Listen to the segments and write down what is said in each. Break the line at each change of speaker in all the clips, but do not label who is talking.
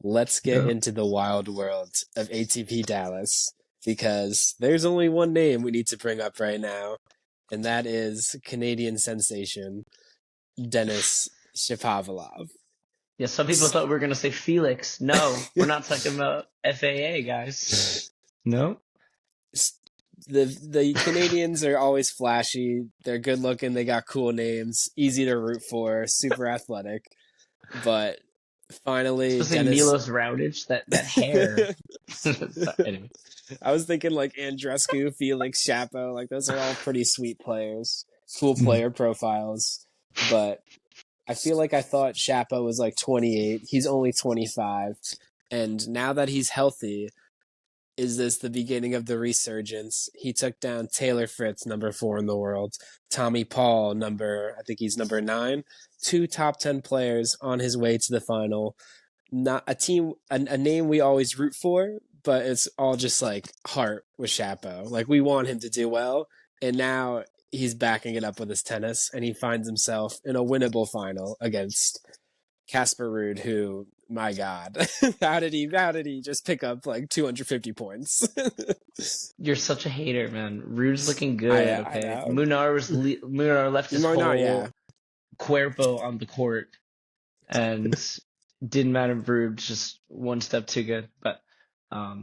let's get into the wild world of ATP Dallas, because there's only one name we need to bring up right now, and that is Canadian sensation, DENIS SHAPOVALOV.
Yeah, some people thought we were going to say Felix. No, we're not talking about FAA, guys. No?
The Canadians are always flashy. They're good looking. They got cool names, easy to root for, super athletic. But finally,
especially
DENIS...
Milos Raonic, that hair. Anyway.
I was thinking like Andreescu, Felix, Shapo. Like those are all pretty sweet players, cool player profiles. But I feel like I thought Shapo was like 28. He's only 25, and now that he's healthy, is this the beginning of the resurgence? He took down Taylor Fritz, number 4 in the world, Tommy Paul, I think he's number 9, 2 top 10 players on his way to the final. Not a team, a name we always root for, but it's all just like heart with Shapo. Like we want him to do well, and now he's backing it up with his tennis, and he finds himself in a winnable final against Casper Ruud, who, my God, how did he just pick up like 250 points?
You're such a hater, man. Ruud's looking good. Okay, Munar left his whole cuerpo on the court, and didn't matter. Ruud just one step too good. But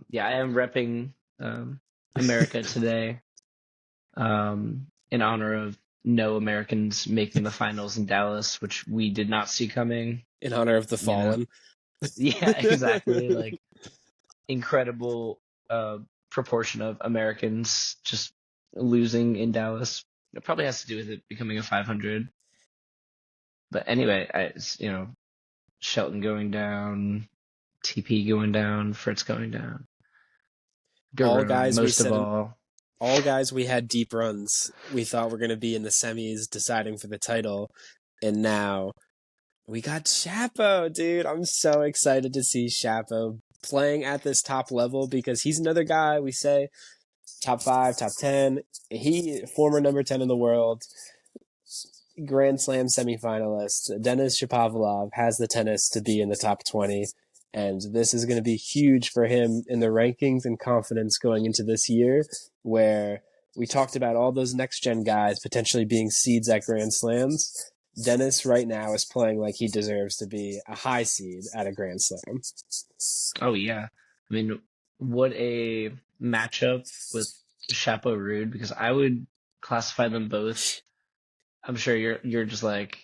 yeah, I am repping America today, in honor of no Americans making the finals in Dallas, which we did not see coming.
In honor of the fallen.
Yeah, exactly. Like incredible proportion of Americans just losing in Dallas. It probably has to do with it becoming a 500. But anyway, Shelton going down, TP going down, Fritz going down.
All guys we had deep runs. We thought we're going to be in the semis deciding for the title, and now we got Shapo, dude. I'm so excited to see Shapo playing at this top level, because he's another guy we say top 5, top 10. He, former number 10 in the world, Grand Slam semifinalist. DENIS SHAPOVALOV has the tennis to be in the top 20, and this is going to be huge for him in the rankings and confidence going into this year, where we talked about all those next-gen guys potentially being seeds at Grand Slams. DENIS right now is playing like he deserves to be a high seed at a Grand Slam.
Oh, yeah. I mean, what a matchup with Shapo Ruud, because I would classify them both. I'm sure you're just like,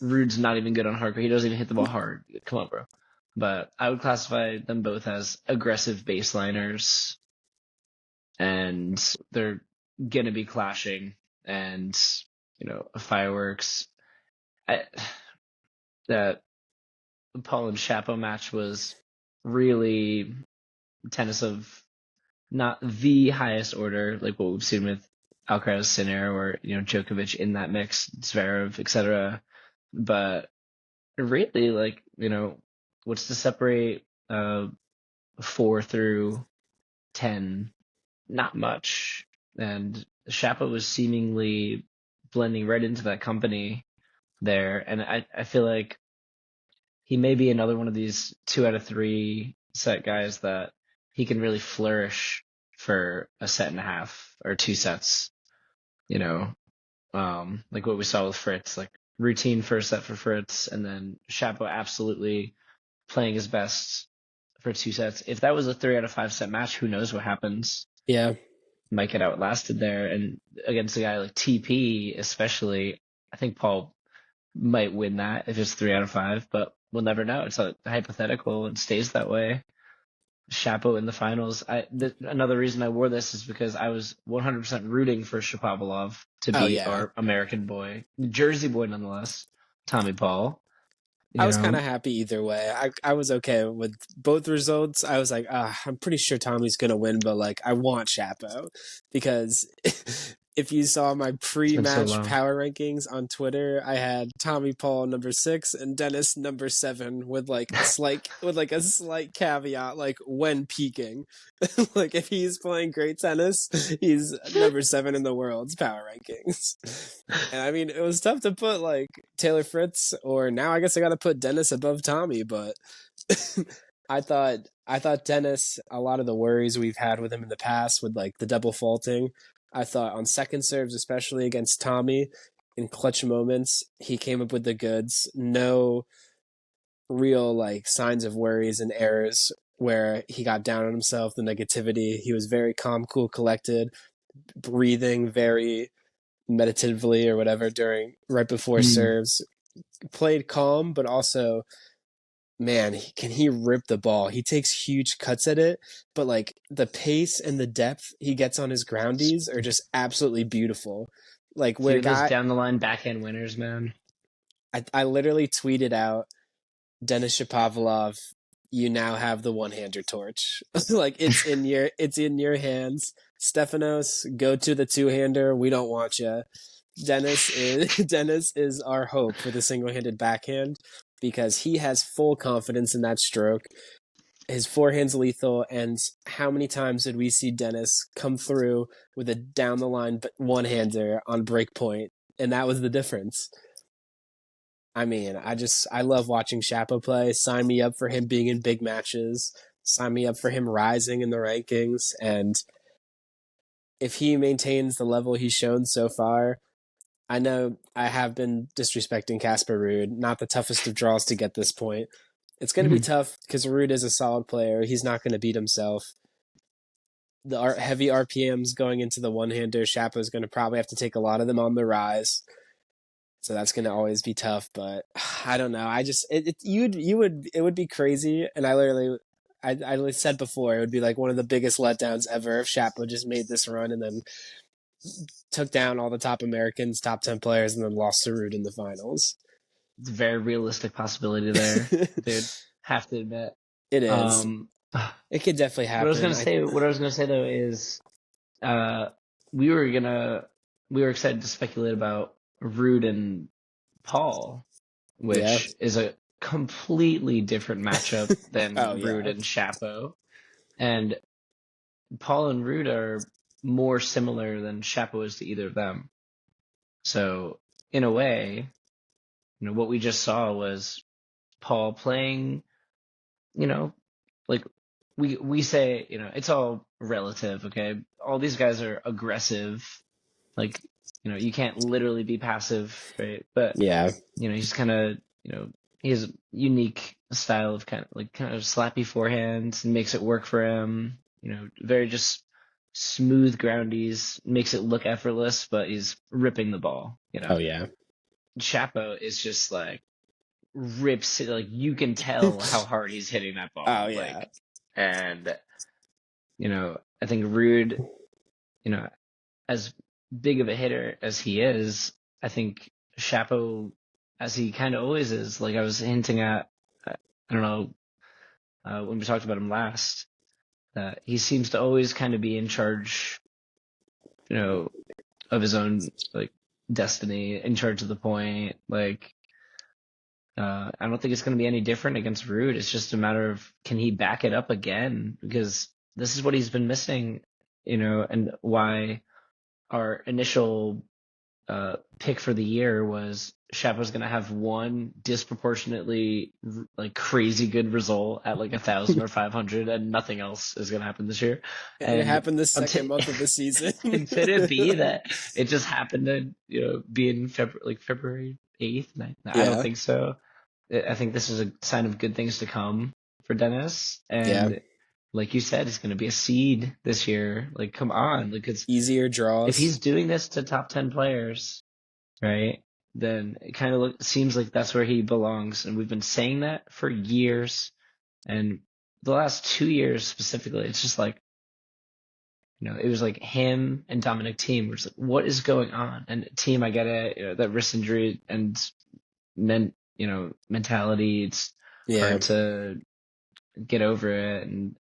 Ruud's not even good on hard court. He doesn't even hit the ball hard. Come on, bro. But I would classify them both as aggressive baseliners, and they're going to be clashing, and fireworks. That Paul and Shapo match was really tennis of not the highest order, like what we've seen with Alcaraz, Sinner, or Djokovic in that mix, Zverev, etc. But really, like, what's to separate 4 through 10? Not much. And Shapo was seemingly blending right into that company there, and I feel like he may be another one of these 2 out of 3 set guys that he can really flourish for a set and a half or 2 sets, like what we saw with Fritz, like routine first set for Fritz, and then Shapo absolutely playing his best for 2 sets. If that was a 3 out of 5 set match, who knows what happens?
Yeah.
Might get outlasted there, and against a guy like TP especially, I think Paul might win that if it's 3 out of 5, but we'll never know. It's a hypothetical and stays that way. Shapo in the finals. Another reason I wore this is because I was 100% rooting for Shapovalov to be our American boy, Jersey boy nonetheless, Tommy Paul.
I was kind of happy either way. I was okay with both results. I was like, I'm pretty sure Tommy's going to win, but like I want Shapo, because if you saw my
been so
pre-match
long.
power rankings on Twitter, I had Tommy Paul number 6 and Dennis number 7 with like a slight caveat, like when peaking. Like if he's playing great tennis, he's number 7 in the world's power rankings. And I mean, it was tough to put like Taylor Fritz, or now I guess I got to put Dennis above Tommy, but I thought Dennis, a lot of the worries we've had with him in the past with like the double faulting, I thought on second serves, especially against Tommy, in clutch moments, he came up with the goods. No real like signs of worries and errors where he got down on himself, the negativity. He was very calm, cool, collected, breathing very meditatively or whatever right before serves. Played calm, but also, man, can he rip the ball? He takes huge cuts at it, but like the pace and the depth he gets on his groundies are just absolutely beautiful. Like where
those down the line backhand winners, man.
I literally tweeted out, Denis Shapovalov, you now have the one-hander torch. Like it's in your hands. Stefanos, go to the two-hander. We don't want you. Dennis is our hope for the single-handed backhand because he has full confidence in that stroke. His forehand's lethal, and how many times did we see Dennis come through with a down-the-line one-hander on break point, and that was the difference. I mean, I love watching Shapo play. Sign me up for him being in big matches. Sign me up for him rising in the rankings, and if he maintains the level he's shown so far, I know I have been disrespecting Casper Ruud, not the toughest of draws to get this point. It's going to be tough because Ruud is a solid player. He's not going to beat himself. The heavy RPMs going into the one-hander, Shapo's going to probably have to take a lot of them on the rise. So that's going to always be tough, but I don't know. It would be crazy. And I said before, it would be like one of the biggest letdowns ever if Shapo just made this run and then took down all the top Americans, top 10 players, and then lost to Ruud in the finals.
It's a very realistic possibility there, dude. Have to admit.
It is. It could definitely happen.
What I was gonna say though is, we were excited to speculate about Ruud and Paul, which is a completely different matchup than Ruud and Shapo. And Paul and Ruud are more similar than Shapo is to either of them. So in a way, what we just saw was Paul playing, like we say, it's all relative, okay? All these guys are aggressive. Like, you can't literally be passive, right? But he's kind of, he has a unique style of kind of slappy forehands and makes it work for him. Very just smooth groundies, makes it look effortless, but he's ripping the ball.
Oh yeah.
Shapo is just like rips it, like you can tell how hard he's hitting that ball.
Oh yeah.
And I think Ruud, as big of a hitter as he is, I think Shapo, as he kind of always is, like I was hinting at, I don't know, when we talked about him last, he seems to always kind of be in charge, of his own like destiny, in charge of the point. Like, I don't think it's going to be any different against Ruud. It's just a matter of, can he back it up again? Because this is what he's been missing, and why our initial pick for the year was Shapo's going to have one disproportionately like crazy good result at like 1,000 or 500, and nothing else is going to happen this year.
And it happened the second month of the season.
And could it be that it just happened to be in February 8th? I don't think so. I think this is a sign of good things to come for Dennis. And like you said, it's going to be a seed this year. Like, come on. Like, it's
easier draws.
If he's doing this to top 10 players, right, then it kind of seems like that's where he belongs. And we've been saying that for years. And the last 2 years specifically, it's just like, it was like him and Dominic Thiem were just like, what is going on? And Thiem, I get it, that wrist injury and mentality, it's hard to get over it. And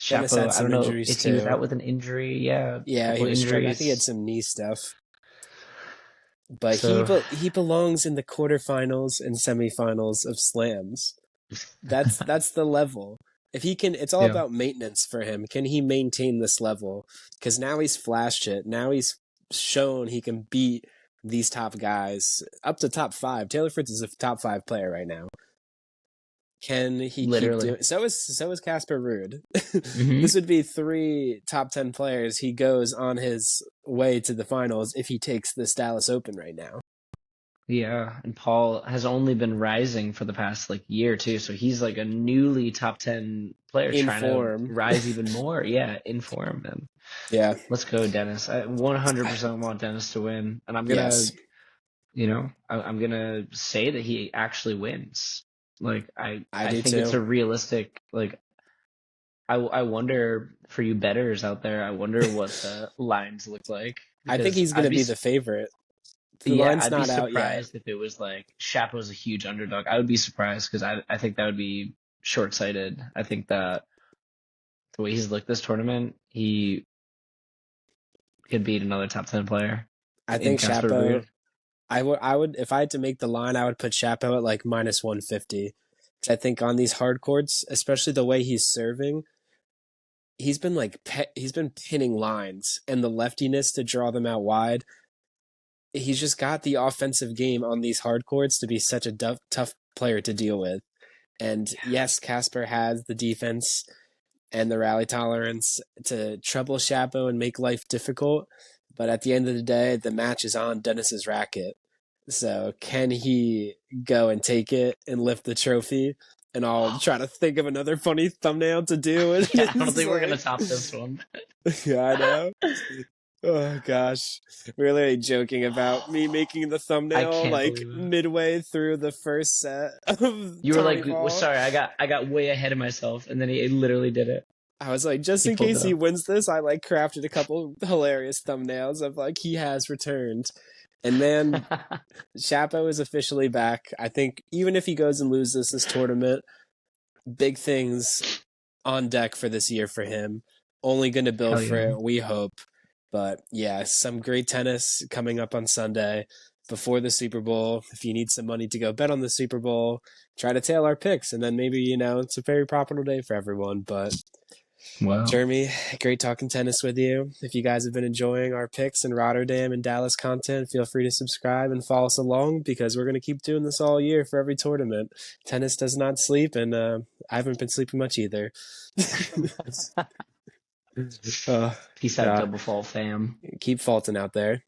Shapo, I don't know if he was out with an injury. Yeah,
he was struggling. I think he had some knee stuff. but
So
he belongs in the quarterfinals and semifinals of slams. That's the level. If he can, it's all
yeah,
about maintenance for him. Can he maintain this level? Because now he's flashed it. Now he's shown he can beat these top guys up to top five. Taylor Fritz is a top five player right now. Can he keep
literally.
doing? So is Casper Ruud.
Hmm.
This would be three top 10 players. He goes on his way to the finals if he takes this Dallas Open right now.
Yeah, and Paul has only been rising for the past like year or two, so he's like a newly top 10 player
In
trying to
form.
rise even more. Yeah, in form. And
Yeah.
let's go, Dennis. I 100% want Dennis to win, and I'm gonna,
Yes.
I'm gonna say that he actually wins. Like
I
I
do
think it's
too.
a realistic like. I wonder for you bettors out there. I wonder what the lines look like
I think
because
he's going to be the favorite. The
yeah,
line's
I'd be
not out yet.
surprised if it was like Chapo's a huge underdog. I would be surprised because I think that would be short sighted. I think that the way he's looked this tournament, he could beat another top 10 player
I
in
think
Casper
Shapo.
Ruud.
I would if I had to make the line, I would put Shapo at like minus 150. Because I think on these hard courts, especially the way he's serving, he's been pinning lines and the leftiness to draw them out wide. He's just got the offensive game on these hard courts to be such a tough player to deal with. And yes, Casper has the defense and the rally tolerance to trouble Chapo and make life difficult. But at the end of the day, the match is on Dennis's racket. So can he go and take it and lift the trophy? And I'll try to think of another funny thumbnail to do. And
Yeah, I don't
it's
think we're gonna
like,
top this one.
yeah, I know. Oh gosh, we are literally joking about me making the
I
thumbnail
can't
like
believe it.
midway through the first set of
You were
Tommy
like,
Paul.
sorry, I got way ahead of myself, and then he literally did it.
I was like, just
He
in
pulled
case
it
he
off.
wins this, I like crafted a couple hilarious thumbnails of like he has returned. And man, Chapo is officially back. I think even if he goes and loses this tournament, big things on deck for this year for him. Only going to build
Hell
for
yeah.
it, we hope. But yeah, some great tennis coming up on Sunday before the Super Bowl. If you need some money to go bet on the Super Bowl, try to tail our picks, and then maybe it's a very profitable day for everyone. But
Wow.
Jeremy, great talking tennis with you. If you guys have been enjoying our picks and Rotterdam and Dallas content, feel free to subscribe and follow us along because we're going to keep doing this all year for every tournament. Tennis does not sleep, and I haven't been sleeping much either. uh,
Peace out,
uh,
Double Fall fam.
keep faulting out there.